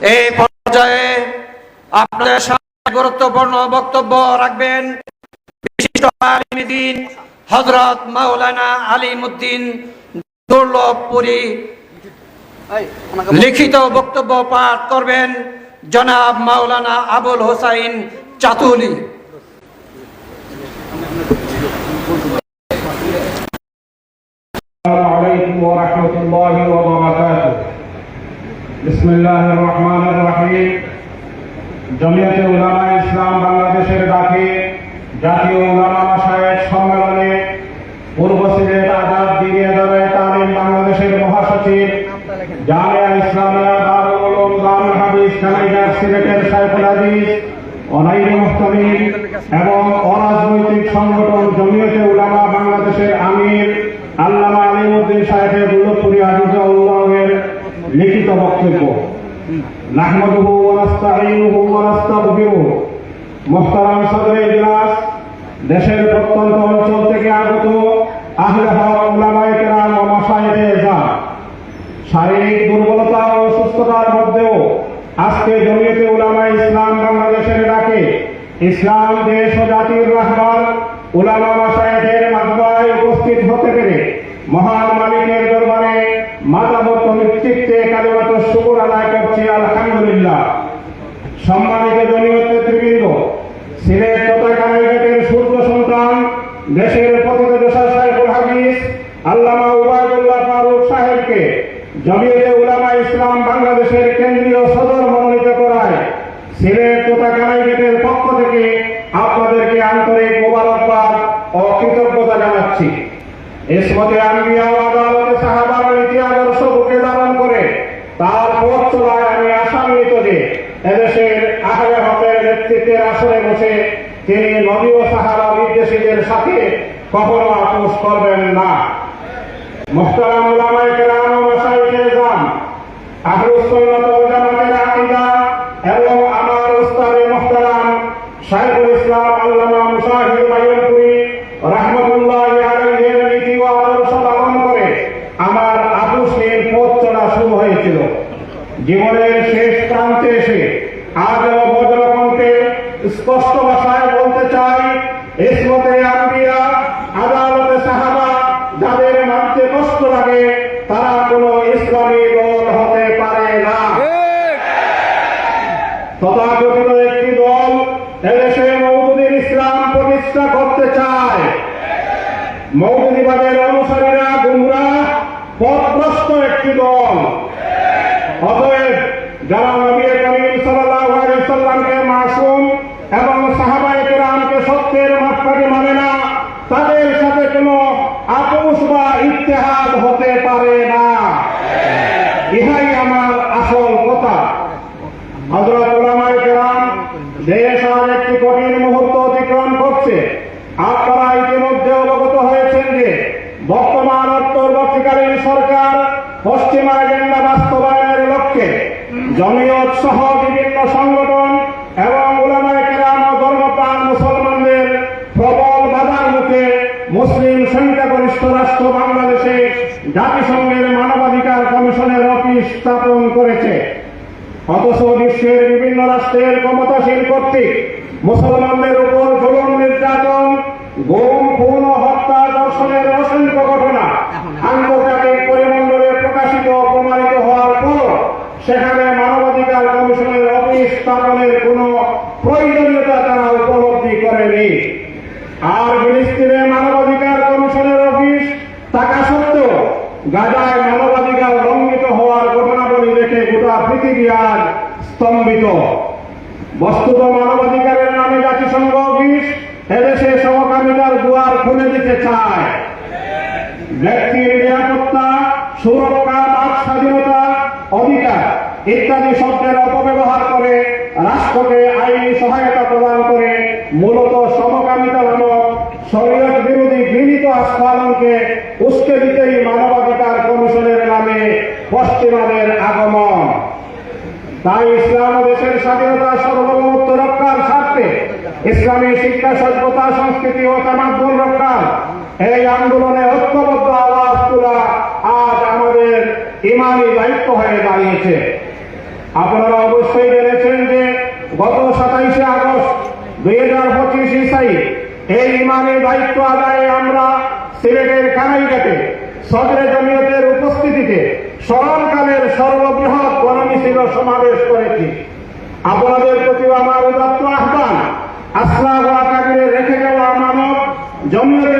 এই পর্যায়ে আপনাদের সামনে গুরুত্বপূর্ণ বক্তব্য রাখবেন বিশিষ্ট আলিম দ্বীন হযরত মাওলানা আলিমউদ্দিন দুর্লভপুরী। লিখিত বক্তব্য পাঠ করবেন জনাব মাওলানা আবুল হোসাইন চাতুলি। السلام عليكم ورحمة الله وبركاته. بسم الله الرحمن الرحيم. জমিয়তে উলামা ইসলাম বাংলাদেশের ডাকে জাতীয় উলামা মাশায়েখ সম্মেলনে পূর্ব সিলেট আজাদ দ্বীনে দারায়ে তালিম বাংলাদেশের মহাসচিব জামিয়া ইসলামিয়া দারুল উলুম দারুল হাদিস কানাইঘাট সিলেটের শাইখুল হাদিস অনাইরে মুহতামিম এবং অরাজনৈতিক সংগঠন জমিয়তে উলামা বাংলাদেশের আমির আল্লামা আলিমউদ্দিন সাহেবের দুর্লভপুরী হাফিজাহুল্লাহের লিখিত বক্তব্য। নাহমাদুহু ওয়া নাস্তাঈনুহু ওয়া নাস্তাগফিরুহু। মুহতারাম সদরে ইজলাস, দেশের প্রত্যন্ত অঞ্চল থেকে আগত আহলে হক উলামায়ে কেরাম ও মাশায়েখে এজাম, শারীরিক দুর্বলতা ও অসুস্থতার মধ্যেও আজকে জমিয়তে উলামা ইসলাম বাংলাদেশের ডাকে ইসলাম দেশ ও জাতির রাহবার উলামা মাশায়েখের মাযবায় উপস্থিত হতে পেরে মহান মালিকের দরবারে মাতাবত চিত্তে কালিমাতুশ শুকর আদায় করছি আলহামদুলিল্লাহ। সম্মানিত জমিয়ত নেতৃবৃন্দ, সিলেট তথা কানাইঘাটের সূর্য সন্তান দেশের প্রথিত পেশা শাইখুল হাদিস আল্লামা উবাইদুল্লাহ ফারুক সাহেবকে জমিয়তে উলামা ইসলাম বাংলাদেশের কেন্দ্রীয় সদর মনোনীত করায় সিলেট তথা কানাইঘাটের পক্ষ থেকে আপনাদেরকে আন্তরিক মোবারকবাদ ও কৃতজ্ঞতা জানাচ্ছি। ইসমতে আম্বিয়া ও আদালতে সাহাবার নীতি আদর্শ বুকে ধারণ করে তার পথ চলায় আমি আশান্বিত যে এদেশের আহলে হকের নেতৃত্বের আসরে বসে তিনি নবী ও সাহাবা নির্দেশীদের সাথে কখনো আপোষ করবেন না। মুহতারাম উলামায়ে কেরাম ও মাশায়েখে এজাম, আহলুস সুন্নাত ওয়াল জামাতের আকীদা এবং আমার উস্তাদে মুহতারাম শাইখুল ইসলাম আল্লামা মুশাহিদ মাইয়ুনপুরী রাহমাতুল্লাহি আলাইহির নীতি ও আদর্শ পালন করে আমার আপোষের পথ চলা শুরু হয়েছিল। জীবনের শেষ প্রান্তে এসে আজ বজ্রকণ্ঠে স্পষ্ট ভাষায় বলতে চাই, ইসমতে আম্বিয়া আদালতে সাহাবা যাদের মানতে কষ্ট লাগে তারা কোনো ইসলামী দল হতে পারে না। তথাকথিত একটি দল এদেশে মওদুদীর ইসলাম প্রতিষ্ঠা করতে চায়। মওদুদীবাদের অনুসারীরা গুমরাহ পথভ্রষ্ট একটি দল। অতএব যারা নবী করিম সাল্লাল্লাহু আলাইহি সাল্লামকে মাসুম এবং সাহাবায়ে কেরামকে সত্যের মাপকাঠি মানে না, তাদের সাথে কোনো আপোষ বা ইত্তেহাদ হতে পারে না। ইহাই আমার আসল কথা। হযরত উলামায়ে কেরাম, দেশ আর একটি কঠিন মুহূর্ত অতিক্রম করছে। আপনারা ইতিমধ্যে অবগত হয়েছেন যে বর্তমান অন্তর্বর্তীকালীন সরকার পশ্চিমা এজেন্ডা বাস্তবায়নের লক্ষ্যে জমিয়ত সহ বিভিন্ন সংগঠন এবং উলামায়ে কেরাম ও ধর্মপ্রাণ মুসলমানদের প্রবল বাধার মুখে মুসলিম সংখ্যাগরিষ্ঠ রাষ্ট্র বাংলাদেশে জাতিসংঘের মানবাধিকার কমিশনের অফিস স্থাপন করেছে। অথচ বিশ্বের বিভিন্ন রাষ্ট্রের ক্ষমতাসীন কর্তৃক মুসলমানদের উপর জুলুম, নির্যাতন, গুম, খুন ও হত্যা, ধর্ষণের অসংখ্য ঘটনা আন্তর্জাতিক পরিমণ্ডলে প্রকাশিত ও প্রমাণিত হওয়ার পর সেখানে মানবাধিকার কমিশনের অফিস স্থাপনের কোন প্রয়োজনীয়তা তারা উপলব্ধি করেনি। আর ফিলিস্তিনে মানবাধিকার কমিশনের অফিস থাকা সত্ত্বেও গাজায় মানবাধিকার লঙ্ঘিত হওয়ার ঘটনাবলী দেখে গোটা পৃথিবী আজ স্তম্ভিত। বস্তুত মানবাধিকারের নামে জাতিসংঘ অফিস এদেশে সমকামিতার দুয়ার খুলে দিতে চায়। ব্যক্তির নিরাপত্তা, সুরক্ষা, বাক স্বাধীনতা, অধিকার ইত্যাদি শব্দের অপব্যবহার করে রাষ্ট্রকে আইনি সহায়তা প্রদান করে মূলত সমকামিতা নামক শরীয়ত বিরোধী ঘৃণিত আস্ফালনকে উস্কে দিতেই মানবাধিকার কমিশনের নামে পশ্চিমাদের আগমন। তাই ইসলাম ও দেশের স্বাধীনতা সার্বভৌমত্ব রক্ষার স্বার্থে ইসলামী শিক্ষা, সভ্যতা, সংস্কৃতি ও তামাদ্দুন রক্ষার এই আন্দোলনে ঐক্যবদ্ধ আওয়াজ তোলা আজ আমাদের ইমানি দায়িত্ব হয়ে দাঁড়িয়েছে। আপনারা অবশ্যই জেনেছেন যে গত 27শে আগস্ট 2025 ইসাই এই ইমানি দায়িত্ব আদায়ে আমরা সিলেটের কানাইঘাটে সদরে জমিয়তের উপস্থিতিতে স্মরণকালের সর্ববৃহৎ গণমিছিল সমাবেশ করেছি। আপনাদের প্রতি আমার উদাত্ত আহ্বান, আসলাম ও আকাবিরে রেখে যাওয়া আমানত জমিয়তের